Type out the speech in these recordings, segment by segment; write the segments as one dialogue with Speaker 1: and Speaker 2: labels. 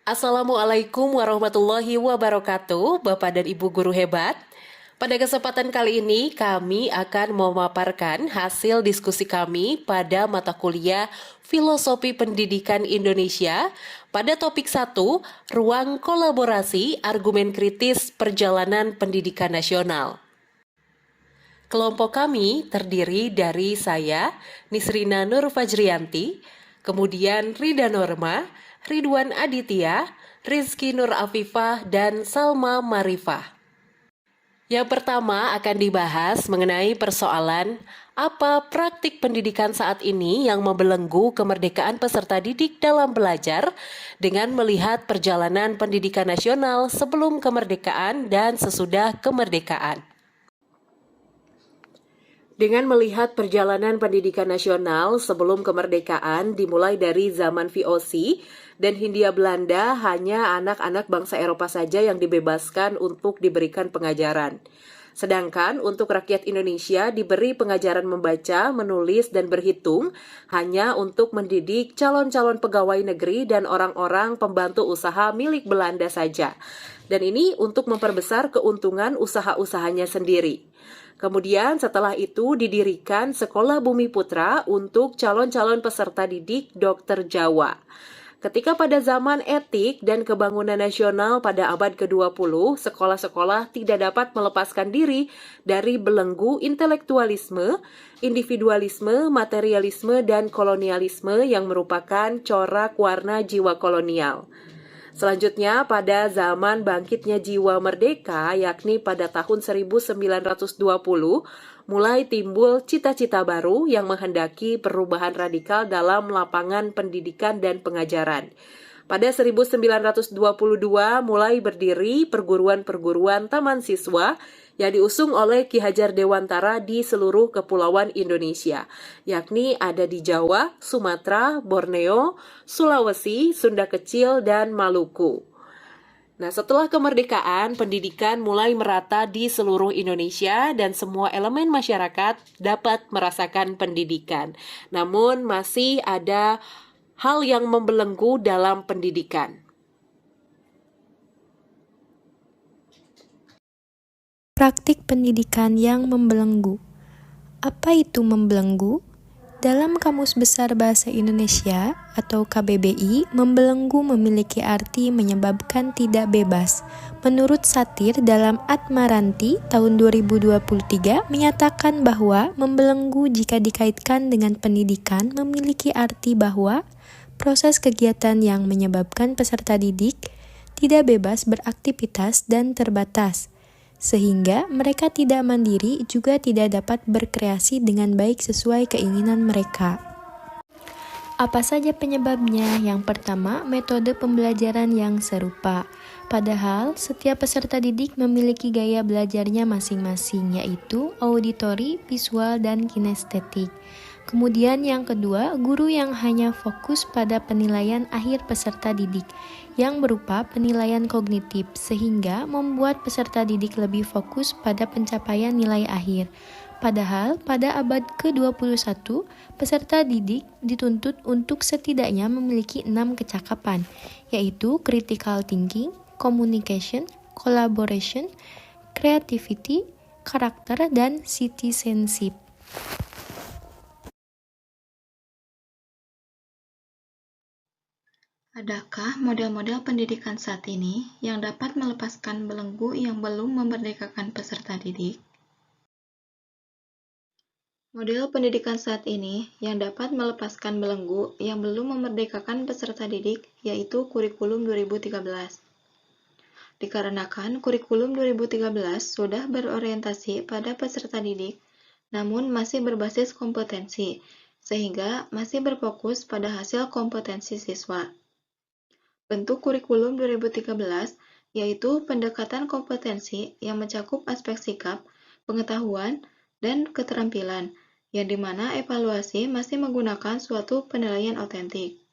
Speaker 1: Assalamualaikum warahmatullahi wabarakatuh, Bapak dan Ibu guru hebat. Pada kesempatan kali ini, kami akan memaparkan hasil diskusi kami pada mata kuliah Filosofi Pendidikan Indonesia pada topik 1, Ruang Kolaborasi Argumen Kritis Perjalanan Pendidikan Nasional. Kelompok kami terdiri dari saya, Nisrina Nur Fajrianti, kemudian Rida Norma, Ridwan Aditya, Rizky Nur Afifah, dan Salma Marifah. Yang pertama akan dibahas mengenai persoalan apa praktik pendidikan saat ini yang membelenggu kemerdekaan peserta didik dalam belajar dengan melihat perjalanan pendidikan nasional sebelum kemerdekaan dan sesudah kemerdekaan. Dengan melihat perjalanan pendidikan nasional sebelum kemerdekaan dimulai dari zaman VOC dan Hindia Belanda, hanya anak-anak bangsa Eropa saja yang dibebaskan untuk diberikan pengajaran. Sedangkan untuk rakyat Indonesia diberi pengajaran membaca, menulis, dan berhitung hanya untuk mendidik calon-calon pegawai negeri dan orang-orang pembantu usaha milik Belanda saja. Dan ini untuk memperbesar keuntungan usaha-usahanya sendiri. Kemudian setelah itu didirikan Sekolah Bumi Putra untuk calon-calon peserta didik dokter Jawa. Ketika pada zaman etik dan kebangunan nasional pada abad ke-20, sekolah-sekolah tidak dapat melepaskan diri dari belenggu intelektualisme, individualisme, materialisme, dan kolonialisme yang merupakan corak warna jiwa kolonial. Selanjutnya, pada zaman bangkitnya jiwa merdeka, yakni pada tahun 1920, mulai timbul cita-cita baru yang menghendaki perubahan radikal dalam lapangan pendidikan dan pengajaran. Pada 1922 mulai berdiri perguruan-perguruan taman siswa yang diusung oleh Ki Hajar Dewantara di seluruh kepulauan Indonesia, yakni ada di Jawa, Sumatera, Borneo, Sulawesi, Sunda Kecil, dan Maluku. Nah, setelah kemerdekaan, pendidikan mulai merata di seluruh Indonesia dan semua elemen masyarakat dapat merasakan pendidikan. Namun, masih ada hal yang membelenggu dalam pendidikan.
Speaker 2: Praktik pendidikan yang membelenggu. Apa itu membelenggu? Dalam Kamus Besar Bahasa Indonesia atau KBBI, membelenggu memiliki arti menyebabkan tidak bebas. Menurut Satir dalam Atmaranti tahun 2023 menyatakan bahwa membelenggu jika dikaitkan dengan pendidikan memiliki arti bahwa proses kegiatan yang menyebabkan peserta didik tidak bebas beraktivitas dan terbatas, sehingga mereka tidak mandiri juga tidak dapat berkreasi dengan baik sesuai keinginan mereka. Apa saja penyebabnya? Yang pertama, metode pembelajaran yang serupa. Padahal, setiap peserta didik memiliki gaya belajarnya masing-masing, yaitu auditori, visual, dan kinestetik. Kemudian yang kedua, guru yang hanya fokus pada penilaian akhir peserta didik, yang berupa penilaian kognitif, sehingga membuat peserta didik lebih fokus pada pencapaian nilai akhir. Padahal, pada abad ke-21, peserta didik dituntut untuk setidaknya memiliki 6 kecakapan, yaitu critical thinking, communication, collaboration, creativity, karakter, dan citizenship.
Speaker 3: Adakah model-model pendidikan saat ini yang dapat melepaskan belenggu yang belum memerdekakan peserta didik? Model pendidikan saat ini yang dapat melepaskan belenggu yang belum memerdekakan peserta didik yaitu kurikulum 2013. Dikarenakan kurikulum 2013 sudah berorientasi pada peserta didik, namun masih berbasis kompetensi, sehingga masih berfokus pada hasil kompetensi siswa. Bentuk kurikulum 2013 yaitu pendekatan kompetensi yang mencakup aspek sikap, pengetahuan, dan keterampilan, yang dimana evaluasi masih menggunakan suatu penilaian otentik.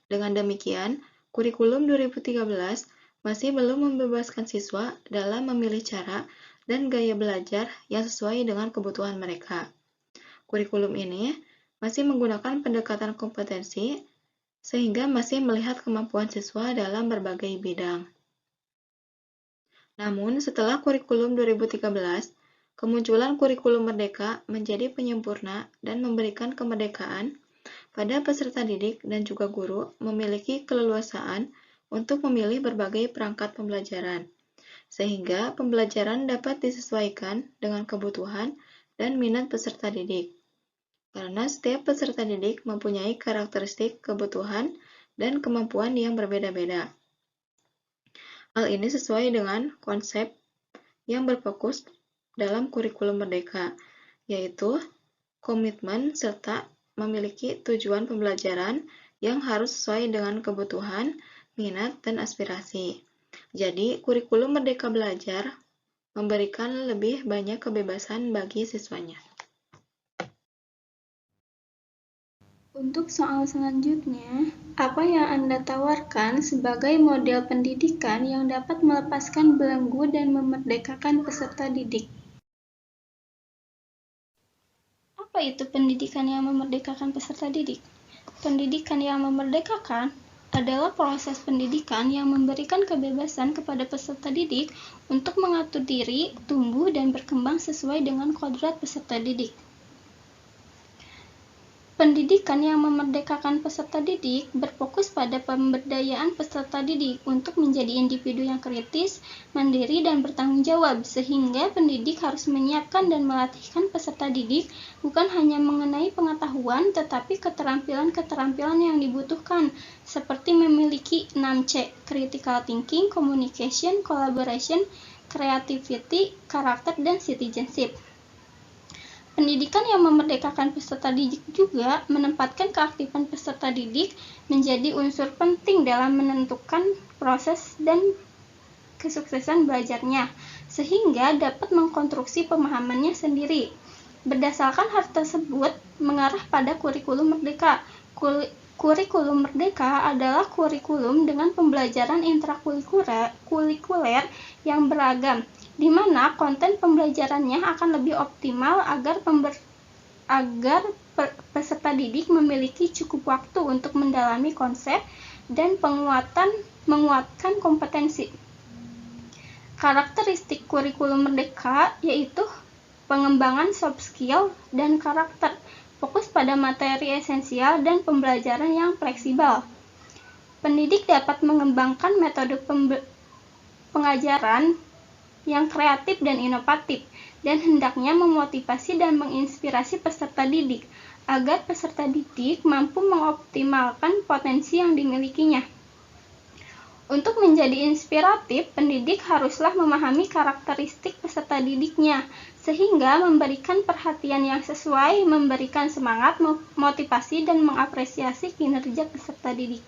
Speaker 3: Dengan demikian, kurikulum 2013 masih belum membebaskan siswa dalam memilih cara dan gaya belajar yang sesuai dengan kebutuhan mereka. Kurikulum ini masih menggunakan pendekatan kompetensi sehingga masih melihat kemampuan siswa dalam berbagai bidang. Namun, setelah kurikulum 2013, kemunculan kurikulum merdeka menjadi penyempurna dan memberikan kemerdekaan pada peserta didik dan juga guru memiliki keleluasaan untuk memilih berbagai perangkat pembelajaran, sehingga pembelajaran dapat disesuaikan dengan kebutuhan dan minat peserta didik. Karena setiap peserta didik mempunyai karakteristik kebutuhan dan kemampuan yang berbeda-beda. Hal ini sesuai dengan konsep yang berfokus dalam kurikulum merdeka, yaitu komitmen serta memiliki tujuan pembelajaran yang harus sesuai dengan kebutuhan, minat, dan aspirasi. Jadi, kurikulum Merdeka Belajar memberikan lebih banyak kebebasan bagi siswanya.
Speaker 4: Untuk soal selanjutnya, apa yang Anda tawarkan sebagai model pendidikan yang dapat melepaskan belenggu dan memerdekakan peserta didik? Apa itu pendidikan yang memerdekakan peserta didik? Pendidikan yang memerdekakan adalah proses pendidikan yang memberikan kebebasan kepada peserta didik untuk mengatur diri, tumbuh, dan berkembang sesuai dengan kodrat peserta didik. Pendidikan yang memerdekakan peserta didik berfokus pada pemberdayaan peserta didik untuk menjadi individu yang kritis, mandiri, dan bertanggung jawab, sehingga pendidik harus menyiapkan dan melatihkan peserta didik bukan hanya mengenai pengetahuan, tetapi keterampilan-keterampilan yang dibutuhkan, seperti memiliki 6C, critical thinking, communication, collaboration, creativity, karakter, dan citizenship. Pendidikan yang memerdekakan peserta didik juga menempatkan keaktifan peserta didik menjadi unsur penting dalam menentukan proses dan kesuksesan belajarnya, sehingga dapat mengkonstruksi pemahamannya sendiri. Berdasarkan hal tersebut, mengarah pada kurikulum merdeka. Kurikulum merdeka adalah kurikulum dengan pembelajaran intrakurikuler yang beragam, di mana konten pembelajarannya akan lebih optimal agar peserta didik memiliki cukup waktu untuk mendalami konsep dan menguatkan kompetensi. Karakteristik kurikulum merdeka yaitu pengembangan soft skill dan karakter, fokus pada materi esensial dan pembelajaran yang fleksibel. Pendidik dapat mengembangkan metode pengajaran yang kreatif dan inovatif, dan hendaknya memotivasi dan menginspirasi peserta didik, agar peserta didik mampu mengoptimalkan potensi yang dimilikinya. Untuk menjadi inspiratif, pendidik haruslah memahami karakteristik peserta didiknya, sehingga memberikan perhatian yang sesuai, memberikan semangat, motivasi, dan mengapresiasi kinerja peserta didik.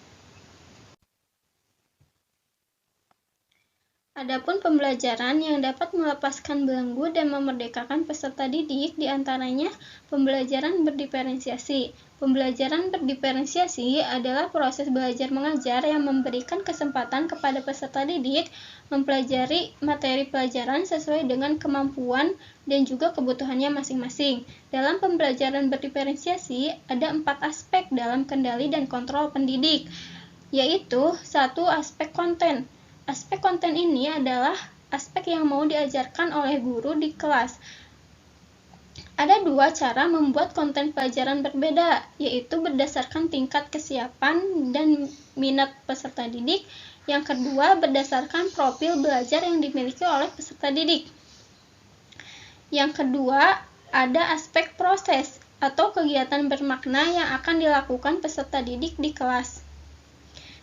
Speaker 4: Adapun pembelajaran yang dapat melepaskan belenggu dan memerdekakan peserta didik diantaranya pembelajaran berdiferensiasi. Pembelajaran berdiferensiasi adalah proses belajar mengajar yang memberikan kesempatan kepada peserta didik mempelajari materi pelajaran sesuai dengan kemampuan dan juga kebutuhannya masing-masing. Dalam pembelajaran berdiferensiasi ada 4 aspek dalam kendali dan kontrol pendidik, yaitu 1. Aspek konten. Aspek konten ini adalah aspek yang mau diajarkan oleh guru di kelas. Ada 2 cara membuat konten pelajaran berbeda, yaitu berdasarkan tingkat kesiapan dan minat peserta didik. Yang kedua, berdasarkan profil belajar yang dimiliki oleh peserta didik. Yang kedua, ada aspek proses atau kegiatan bermakna yang akan dilakukan peserta didik di kelas.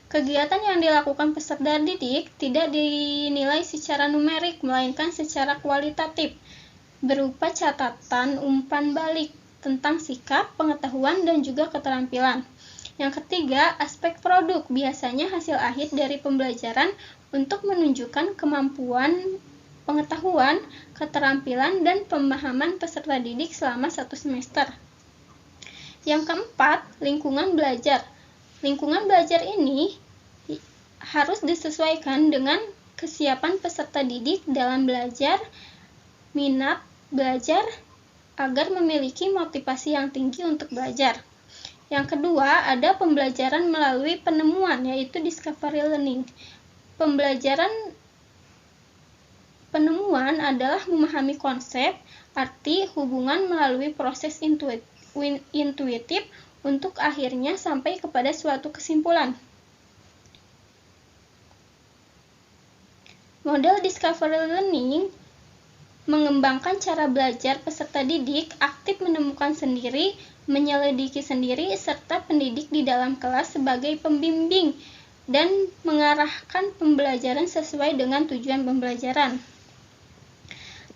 Speaker 4: Kegiatan yang dilakukan peserta didik tidak dinilai secara numerik, melainkan secara kualitatif, berupa catatan umpan balik tentang sikap, pengetahuan, dan juga keterampilan. Yang ketiga, aspek produk, biasanya hasil akhir dari pembelajaran untuk menunjukkan kemampuan, pengetahuan, keterampilan, dan pemahaman peserta didik selama 1 semester. Yang keempat, lingkungan belajar. Lingkungan belajar ini harus disesuaikan dengan kesiapan peserta didik dalam belajar, minat belajar, agar memiliki motivasi yang tinggi untuk belajar. Yang kedua, ada pembelajaran melalui penemuan, yaitu discovery learning. Pembelajaran penemuan adalah memahami konsep, arti, hubungan melalui proses intuitif untuk akhirnya sampai kepada suatu kesimpulan. Model discovery learning mengembangkan cara belajar peserta didik aktif menemukan sendiri, menyelidiki sendiri, serta pendidik di dalam kelas sebagai pembimbing dan mengarahkan pembelajaran sesuai dengan tujuan pembelajaran.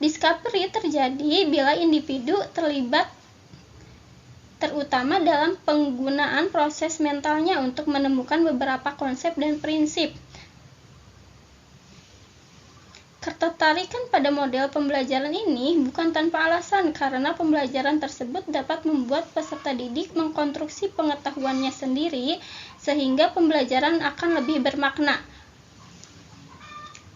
Speaker 4: Discovery terjadi bila individu terlibat terutama dalam penggunaan proses mentalnya untuk menemukan beberapa konsep dan prinsip. Ketertarikan pada model pembelajaran ini bukan tanpa alasan, karena pembelajaran tersebut dapat membuat peserta didik mengkonstruksi pengetahuannya sendiri, sehingga pembelajaran akan lebih bermakna.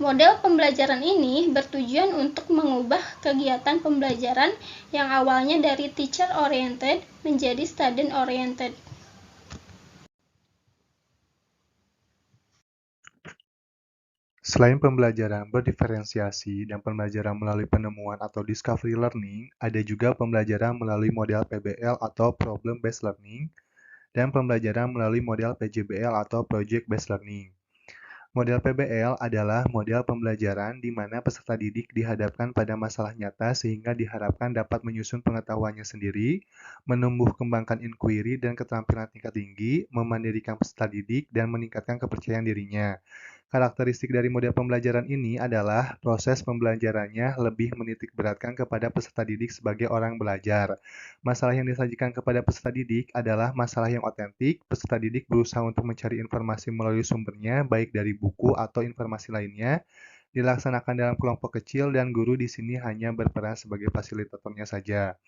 Speaker 4: Model pembelajaran ini bertujuan untuk mengubah kegiatan pembelajaran yang awalnya dari teacher-oriented menjadi student-oriented.
Speaker 5: Selain pembelajaran berdiferensiasi dan pembelajaran melalui penemuan atau discovery learning, ada juga pembelajaran melalui model PBL atau problem based learning dan pembelajaran melalui model PJBL atau project based learning. Model PBL adalah model pembelajaran di mana peserta didik dihadapkan pada masalah nyata sehingga diharapkan dapat menyusun pengetahuannya sendiri, menumbuh kembangkan inquiry dan keterampilan tingkat tinggi, memandirikan peserta didik, dan meningkatkan kepercayaan dirinya. Karakteristik dari model pembelajaran ini adalah proses pembelajarannya lebih menitikberatkan kepada peserta didik sebagai orang belajar. Masalah yang disajikan kepada peserta didik adalah masalah yang otentik. Peserta didik berusaha untuk mencari informasi melalui sumbernya, baik dari buku atau informasi lainnya. Dilaksanakan dalam kelompok kecil dan guru di sini hanya berperan sebagai fasilitatornya saja.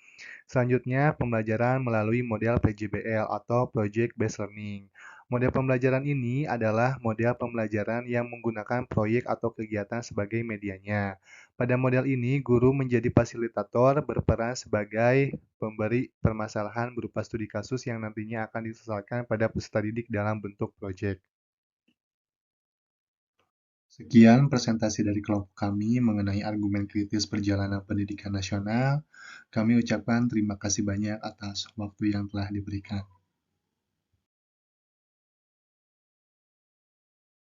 Speaker 5: Selanjutnya, pembelajaran melalui model PJBL atau Project Based Learning. Model pembelajaran ini adalah model pembelajaran yang menggunakan proyek atau kegiatan sebagai medianya. Pada model ini, guru menjadi fasilitator berperan sebagai pemberi permasalahan berupa studi kasus yang nantinya akan diselesaikan pada peserta didik dalam bentuk proyek. Sekian presentasi dari kelompok kami mengenai argumen kritis perjalanan pendidikan nasional. Kami ucapkan terima kasih banyak atas waktu yang telah diberikan.